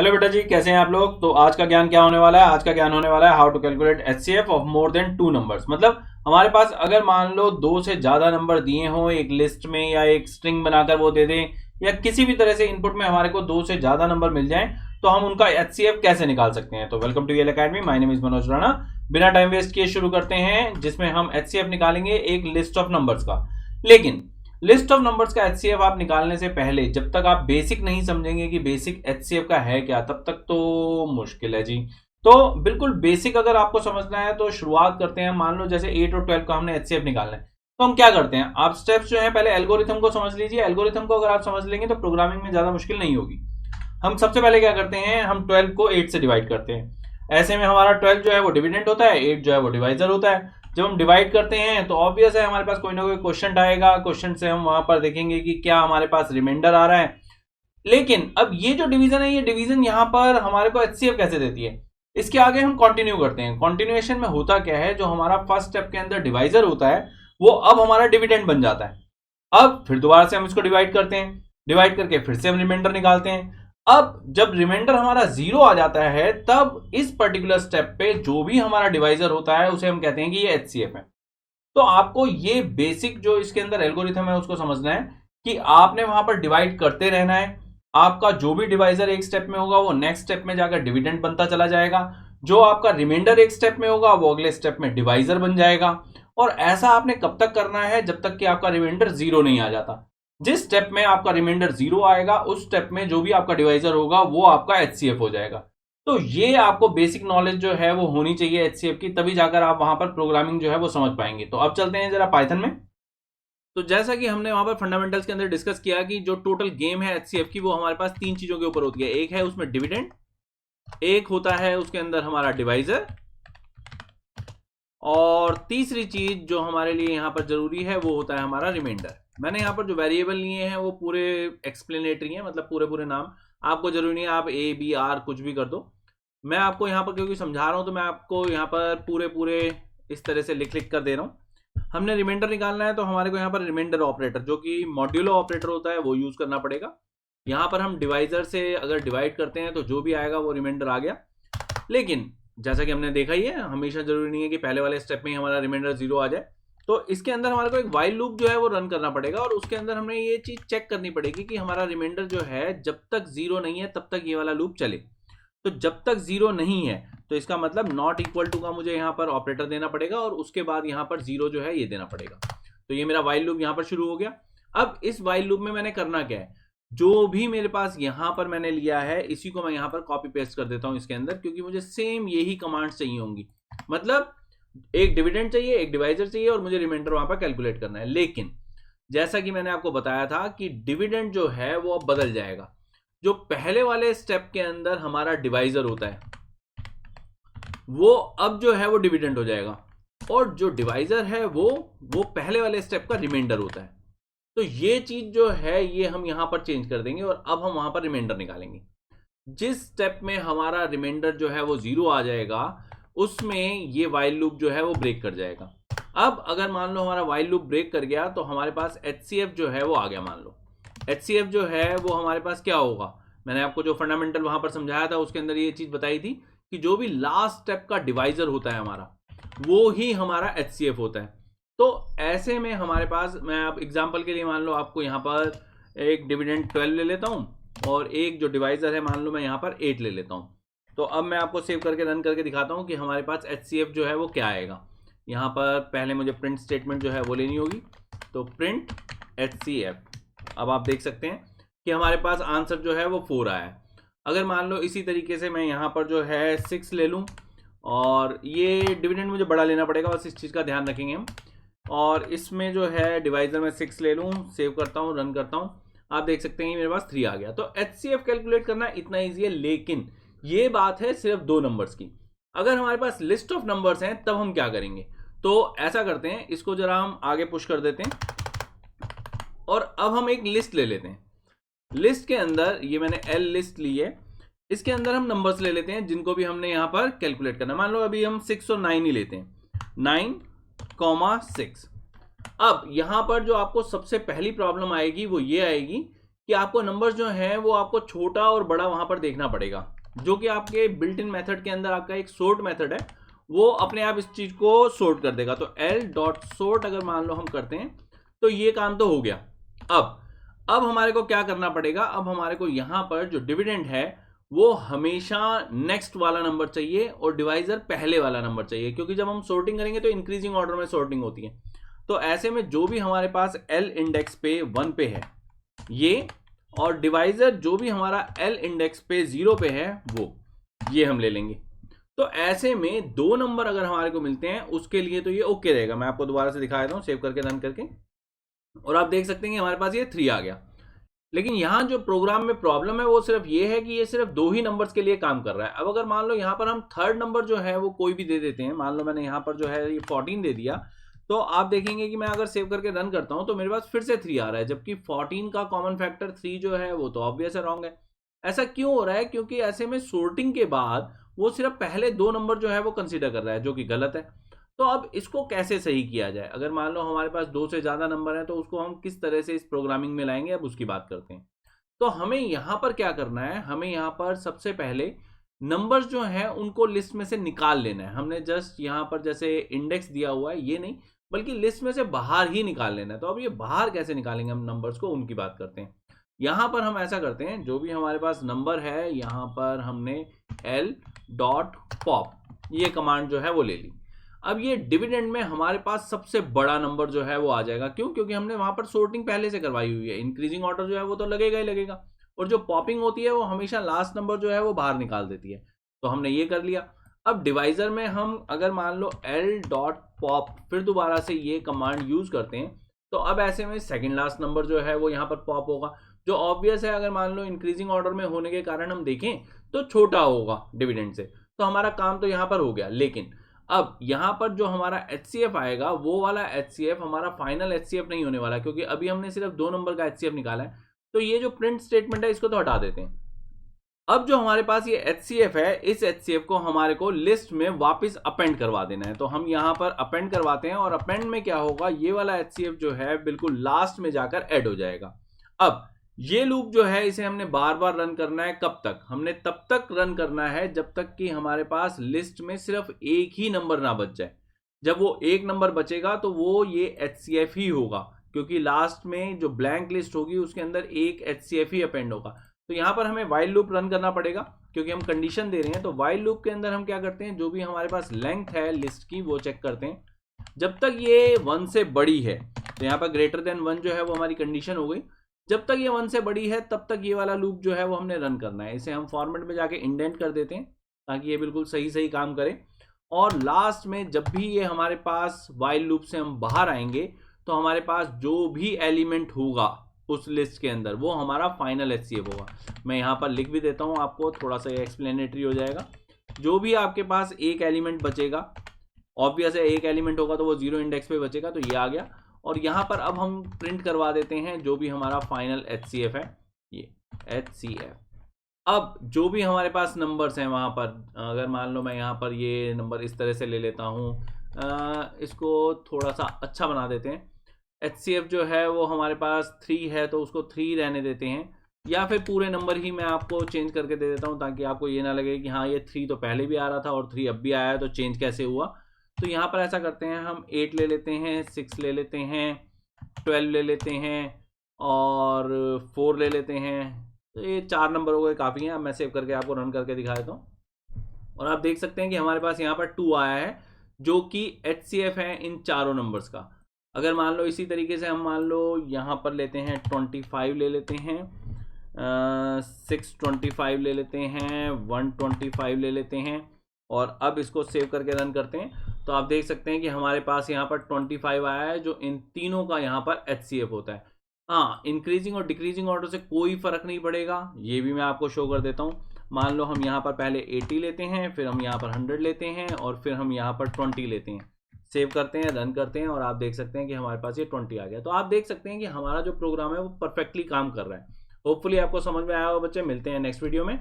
Hello बेटा जी, कैसे हैं आप लोग। तो आज का ज्ञान क्या होने वाला है? आज का ज्ञान होने वाला है how to calculate HCF of more than 2 numbers. मतलब हमारे पास अगर मान लो 2 से ज्यादा नंबर दिए हों एक लिस्ट में, या एक स्ट्रिंग बनाकर वो दे दें, या किसी भी तरह से इनपुट में हमारे को 2 से ज्यादा नंबर मिल जाएं, तो हम उनका एचसीएफ कैसे निकाल सकते हैं। तो वेलकम टू यल academy, my name is Manoj Rana. बिना टाइम वेस्ट किए शुरू करते हैं, जिसमें हम एचसीएफ निकालेंगे एक लिस्ट ऑफ नंबर्स का। लेकिन लिस्ट ऑफ नंबर्स का एचसीएफ आप निकालने से पहले जब तक आप बेसिक नहीं समझेंगे कि बेसिक एचसीएफ का है क्या, तब तक तो मुश्किल है जी। तो बिल्कुल बेसिक अगर आपको समझना है तो शुरुआत करते हैं। मान लो जैसे 8 और 12 का हमने एचसीएफ निकालना है, तो हम क्या करते हैं, आप स्टेप्स जो है पहले एल्गोरिथम को समझ लीजिए। एल्गोरिथम को अगर आप समझ लेंगे तो प्रोग्रामिंग में ज्यादा मुश्किल नहीं होगी। हम सबसे पहले क्या करते हैं, हम 12 को 8 से डिवाइड करते हैं। ऐसे में हमारा 12 जो है वो डिविडेंड होता है, 8 जो है वो डिवाइजर होता है। जब हम डिवाइड करते हैं तो ऑब्वियस है हमारे पास कोई ना कोई क्वेश्चन आएगा। क्वेश्चन से हम वहां पर देखेंगे कि क्या हमारे पास रिमाइंडर आ रहा है। लेकिन अब ये जो डिवीजन है, ये डिवीजन यहां पर हमारे को एचसीएफ कैसे देती है, इसके आगे हम कंटिन्यू करते हैं। कंटिन्यूएशन में होता क्या है, जो हमारा फर्स्ट स्टेप के अंदर डिवाइजर होता है वो अब हमारा डिविडेंड बन जाता है। अब फिर दोबारा से हम इसको डिवाइड करते हैं, डिवाइड करके फिर से हम रिमाइंडर निकालते हैं। अब जब रिमाइंडर हमारा 0 आ जाता है, तब इस पर्टिकुलर स्टेप पे जो भी हमारा डिवाइजर होता है उसे हम कहते हैं कि ये एचसीएफ है। तो आपको ये बेसिक जो इसके अंदर एल्गोरिथम है उसको समझना है कि आपने वहां पर डिवाइड करते रहना है। आपका जो भी डिवाइजर एक स्टेप में होगा वो नेक्स्ट स्टेप में जाकर डिविडेंड बनता चला जाएगा। जो आपका रिमाइंडर एक स्टेप में होगा वो अगले स्टेप में डिवाइजर बन जाएगा। और ऐसा आपने कब तक करना है, जब तक कि आपका रिमाइंडर 0 नहीं आ जाता। जिस स्टेप में आपका रिमाइंडर 0 आएगा, उस स्टेप में जो भी आपका डिवाइजर होगा वो आपका एचसीएफ हो जाएगा। तो ये आपको बेसिक नॉलेज जो है वो होनी चाहिए एचसीएफ की, तभी जाकर आप वहां पर प्रोग्रामिंग जो है वो समझ पाएंगे। तो अब चलते हैं जरा पाइथन में। तो जैसा कि हमने वहां पर फंडामेंटल्स के अंदर डिस्कस किया कि जो टोटल गेम है एचसीएफ की, वो हमारे पास 3 चीजों के ऊपर होती है। एक है उसमें डिविडेंड, एक होता है उसके अंदर हमारा डिवाइजर, और तीसरी चीज जो हमारे लिए यहां पर जरूरी है वो होता है हमारा रिमाइंडर। मैंने यहां पर जो वेरिएबल लिए हैं वो पूरे एक्सप्लेनेटरी हैं, मतलब पूरे पूरे नाम। आपको जरूरी नहीं है आप ए बी आर कुछ भी कर दो। मैं आपको यहाँ पर क्योंकि समझा रहा हूं तो मैं आपको यहाँ पर पूरे पूरे इस तरह से लिख लिख कर दे रहा हूं। हमने रिमाइंडर निकालना है तो हमारे को यहाँ पर रिमाइंडर ऑपरेटर जो कि मॉड्यूलो ऑपरेटर होता है वो यूज करना पड़ेगा। यहाँ पर हम डिवाइजर से अगर डिवाइड करते हैं तो जो भी आएगा वो रिमाइंडर आ गया। लेकिन जैसा कि हमने देखा ही है, हमेशा जरूरी नहीं है कि पहले वाले स्टेप में ही हमारा रिमाइंडर 0 आ जाए। तो इसके अंदर हमारे को एक वाइल लूप जो है वो रन करना पड़ेगा, और उसके अंदर हमें ये चीज चेक करनी पड़ेगी कि हमारा रिमाइंडर जो है जब तक 0 नहीं है तब तक ये वाला लूप चले। तो जब तक 0 नहीं है तो इसका मतलब नॉट इक्वल टू का मुझे यहाँ पर ऑपरेटर देना पड़ेगा, और उसके बाद यहाँ पर 0 जो है ये देना पड़ेगा। तो ये मेरा वाइल लूप यहाँ पर शुरू हो गया। अब इस वाइल लूप में मैंने करना क्या है, जो भी मेरे पास यहां पर मैंने लिया है इसी को मैं यहां पर कॉपी पेस्ट कर देता हूं इसके अंदर, क्योंकि मुझे सेम यही कमांड्स चाहिए होंगी। मतलब एक डिविडेंड चाहिए, एक डिवाइजर चाहिए, और मुझे रिमाइंडर वहां पर कैलकुलेट करना है। लेकिन जैसा कि मैंने आपको बताया था कि डिविडेंड जो है वो अब बदल जाएगा। जो पहले वाले स्टेप के अंदर हमारा डिवाइजर होता है वो अब जो है वो डिविडेंड हो जाएगा, और जो डिवाइजर है वो पहले वाले स्टेप का रिमाइंडर होता है। तो ये चीज जो है ये हम यहां पर चेंज कर देंगे, और अब हम वहां पर रिमाइंडर निकालेंगे। जिस स्टेप में हमारा रिमाइंडर जो है वो 0 आ जाएगा, उसमें ये वाइल लूप जो है वो ब्रेक कर जाएगा। अब अगर मान लो हमारा वाइल लूप ब्रेक कर गया तो हमारे पास एचसीएफ जो है वो आ गया। मान लो एचसीएफ जो है वो हमारे पास क्या होगा, मैंने आपको जो फंडामेंटल वहां पर समझाया था उसके अंदर ये चीज बताई थी कि जो भी लास्ट स्टेप का डिवाइजर होता है हमारा, वो ही हमारा एचसीएफ होता है। तो ऐसे में हमारे पास, मैं अब एग्जांपल के लिए मान लो आपको यहाँ पर एक डिविडेंड 12 ले लेता हूँ, और एक जो डिवाइजर है मान लो मैं यहाँ पर 8 ले लेता हूँ। तो अब मैं आपको सेव करके रन करके दिखाता हूँ कि हमारे पास एचसीएफ जो है वो क्या आएगा। यहाँ पर पहले मुझे प्रिंट स्टेटमेंट जो है वो लेनी होगी, तो प्रिंट एचसीएफ। अब आप देख सकते हैं कि हमारे पास आंसर जो है वो 4 आया है। अगर मान लो इसी तरीके से मैं यहाँ पर जो है 6 ले लूँ, और ये डिविडेंड मुझे बड़ा लेना पड़ेगा, बस इस चीज़ का ध्यान रखेंगे हम। और इसमें जो है डिवाइजर में 6 ले लूँ, सेव करता हूँ, रन करता हूँ। आप देख सकते हैं मेरे पास 3 आ गया। तो एचसीएफ कैलकुलेट करना इतना ईजी है, लेकिन ये बात है सिर्फ 2 नंबर्स की। अगर हमारे पास लिस्ट ऑफ नंबर्स हैं तब हम क्या करेंगे, तो ऐसा करते हैं, इसको जरा हम आगे पुश कर देते हैं, और अब हम एक लिस्ट ले लेते हैं। लिस्ट के अंदर ये मैंने एल लिस्ट ली है, इसके अंदर हम नंबर्स ले लेते हैं जिनको भी हमने यहां पर कैलकुलेट करना है। मान लो अभी हम 6 और 9 ही लेते हैं, 9,6। अब यहां पर जो आपको सबसे पहली प्रॉब्लम आएगी वो ये आएगी कि कि आपको नंबर्स जो हैं वो आपको छोटा और बड़ा वहां पर देखना पड़ेगा, जो कि आपके बिल्ट इन मेथड के अंदर आपका एक सोर्ट मेथड है, वो अपने आप इस चीज को सोर्ट कर देगा। तो l.sort अगर मान लो हम करते हैं तो ये काम तो हो गया। अब हमारे को क्या करना पड़ेगा, अब हमारे को यहां पर जो डिविडेंड है वो हमेशा नेक्स्ट वाला नंबर चाहिए और डिवाइजर पहले वाला नंबर चाहिए, क्योंकि जब हम सॉर्टिंग करेंगे तो इंक्रीजिंग ऑर्डर में सॉर्टिंग होती है। तो ऐसे में जो भी हमारे पास L इंडेक्स पे 1 पे है ये, और डिवाइजर जो भी हमारा L इंडेक्स पे 0 पे है वो, ये हम ले लेंगे। तो ऐसे में दो नंबर अगर हमारे को मिलते हैं उसके लिए तो ये ओके रहेगा। मैं आपको दोबारा से दिखा देता हूं, सेव करके रन करके, और आप देख सकते हैं कि हमारे पास ये 3 आ गया। लेकिन यहां जो प्रोग्राम में प्रॉब्लम है वो सिर्फ ये है कि ये सिर्फ 2 ही नंबर्स के लिए काम कर रहा है। अब अगर मान लो यहां पर हम थर्ड नंबर जो है वो कोई भी दे देते हैं, मान लो मैंने यहां पर जो है ये 14 दे दिया, तो आप देखेंगे कि मैं अगर सेव करके रन करता हूं तो मेरे पास फिर से 3 आ रहा है, जबकि 14 का कॉमन फैक्टर 3 जो है वो तो ऑब्वियस है रॉन्ग है। ऐसा क्यों हो रहा है? क्योंकि ऐसे में सोर्टिंग के बाद वो सिर्फ पहले 2 नंबर जो है वो कंसीडर कर रहा है, जो कि गलत है। तो अब इसको कैसे सही किया जाए? अगर मान लो हमारे पास 2 से ज्यादा नंबर है तो उसको हम किस तरह से इस प्रोग्रामिंग में लाएंगे, अब उसकी बात करते हैं। तो हमें यहां पर क्या करना है, हमें यहां पर सबसे पहले नंबर्स जो हैं उनको लिस्ट में से निकाल लेना है। हमने जस्ट यहां पर जैसे इंडेक्स दिया हुआ है ये नहीं, बल्कि लिस्ट में से बाहर ही निकाल लेना है। तो अब ये बाहर कैसे निकालेंगे हम नंबर्स को, उनकी बात करते हैं। यहां पर हम ऐसा करते हैं, जो भी हमारे पास नंबर है यहां पर हमने l.pop ये कमांड जो है वो ले ली। अब ये डिविडेंड में हमारे पास सबसे बड़ा नंबर जो है वो आ जाएगा। क्यों? क्योंकि हमने वहां पर सॉर्टिंग पहले से करवाई हुई है, इंक्रीजिंग ऑर्डर जो है वो तो लगेगा ही लगेगा, और जो पॉपिंग होती है वो हमेशा लास्ट नंबर जो है वो बाहर निकाल देती है। तो हमने ये कर लिया। अब डिवाइजर में हम अगर मान लो l.pop फिर दोबारा से ये कमांड यूज करते हैं, तो अब ऐसे में सेकंड लास्ट नंबर जो है वो यहाँ पर पॉप होगा, जो ऑब्वियस है। अगर मान लो इंक्रीजिंग ऑर्डर में होने के कारण हम देखें तो छोटा होगा डिविडेंड से, तो हमारा काम तो यहाँ पर हो गया। लेकिन अब यहां पर जो हमारा HCF आएगा वो वाला HCF हमारा फाइनल HCF नहीं होने वाला, क्योंकि अभी हमने सिर्फ 2 नंबर का HCF निकाला है। तो ये जो प्रिंट स्टेटमेंट है इसको तो हटा देते हैं। अब जो हमारे पास ये HCF है, इस HCF को हमारे को लिस्ट में वापस अपेंड करवा देना है। तो हम यहां पर अपेंड करवाते हैं, और अपेंड में क्या होगा, ये वाला HCF जो है बिल्कुल लास्ट में जाकर ऐड हो जाएगा। अब ये लूप जो है इसे हमने बार बार रन करना है। कब तक? हमने तब तक रन करना है जब तक कि हमारे पास लिस्ट में सिर्फ एक ही नंबर ना बच जाए। जब वो एक नंबर बचेगा तो वो ये HCF ही होगा, क्योंकि लास्ट में जो ब्लैंक लिस्ट होगी उसके अंदर एक HCF ही अपेंड होगा। तो यहां पर हमें वाइल लूप रन करना पड़ेगा, क्योंकि हम कंडीशन दे रहे हैं। तो वाइल लूप के अंदर हम क्या करते हैं, जो भी हमारे पास लेंथ है लिस्ट की वो चेक करते हैं। जब तक ये 1 से बड़ी है, तो यहाँ पर ग्रेटर देन 1 जो है वो हमारी कंडीशन हो गई। जब तक ये 1 से बड़ी है तब तक ये वाला लूप जो है वो हमने रन करना है। इसे हम फॉर्मेट में जाके इंडेंट कर देते हैं ताकि ये बिल्कुल सही सही काम करे। और लास्ट में जब भी ये हमारे पास वाइल लूप से हम बाहर आएंगे तो हमारे पास जो भी एलिमेंट होगा उस लिस्ट के अंदर वो हमारा फाइनल HCF होगा। मैं यहाँ पर लिख भी देता हूँ आपको, थोड़ा सा एक्सप्लेनेटरी हो जाएगा। जो भी आपके पास एक एलिमेंट बचेगा, ऑब्वियस है एक एलिमेंट होगा तो वो 0 इंडेक्स पे बचेगा, तो ये आ गया। और यहां पर अब हम प्रिंट करवा देते हैं जो भी हमारा फाइनल HCF है, ये HCF। अब जो भी हमारे पास नंबर्स हैं वहां पर, अगर मान लो मैं यहां पर ये नंबर इस तरह से ले लेता हूं, इसको थोड़ा सा अच्छा बना देते हैं। HCF जो है वो हमारे पास 3 है तो उसको 3 रहने देते हैं, या फिर पूरे नंबर ही मैं आपको चेंज करके दे देता हूं ताकि आपको ये ना लगे कि हाँ ये 3 तो पहले भी आ रहा था और 3 अब भी आया है तो चेंज कैसे हुआ। तो यहाँ पर ऐसा करते हैं, हम 8 ले लेते हैं, 6 ले लेते हैं, 12 ले लेते हैं और 4 ले लेते हैं। तो ये 4 नंबर हो गए, काफ़ी हैं। अब मैं सेव करके आपको रन करके दिखा देता हूँ, और आप देख सकते हैं कि हमारे पास यहाँ पर 2 आया है जो कि HCF है इन चारों नंबर्स का। अगर मान लो इसी तरीके से हम मान लो यहाँ पर लेते हैं 25 ले लेते हैं, 625 ले लेते हैं, 125 ले लेते हैं, और अब इसको सेव करके रन करते हैं तो आप देख सकते हैं कि हमारे पास यहाँ पर 25 आया है, जो इन तीनों का यहाँ पर HCF होता है। हाँ, इंक्रीजिंग और डिक्रीजिंग ऑर्डर से कोई फर्क नहीं पड़ेगा, ये भी मैं आपको शो कर देता हूँ। मान लो हम यहाँ पर पहले 80 लेते हैं, फिर हम यहाँ पर 100 लेते हैं, और फिर हम यहाँ पर 20 लेते हैं। सेव करते हैं, रन करते हैं, और आप देख सकते हैं कि हमारे पास ये 20 आ गया। तो आप देख सकते हैं कि हमारा जो प्रोग्राम है वो परफेक्टली काम कर रहा है। होपफुली आपको समझ में आया होगा बच्चे। मिलते हैं नेक्स्ट वीडियो में।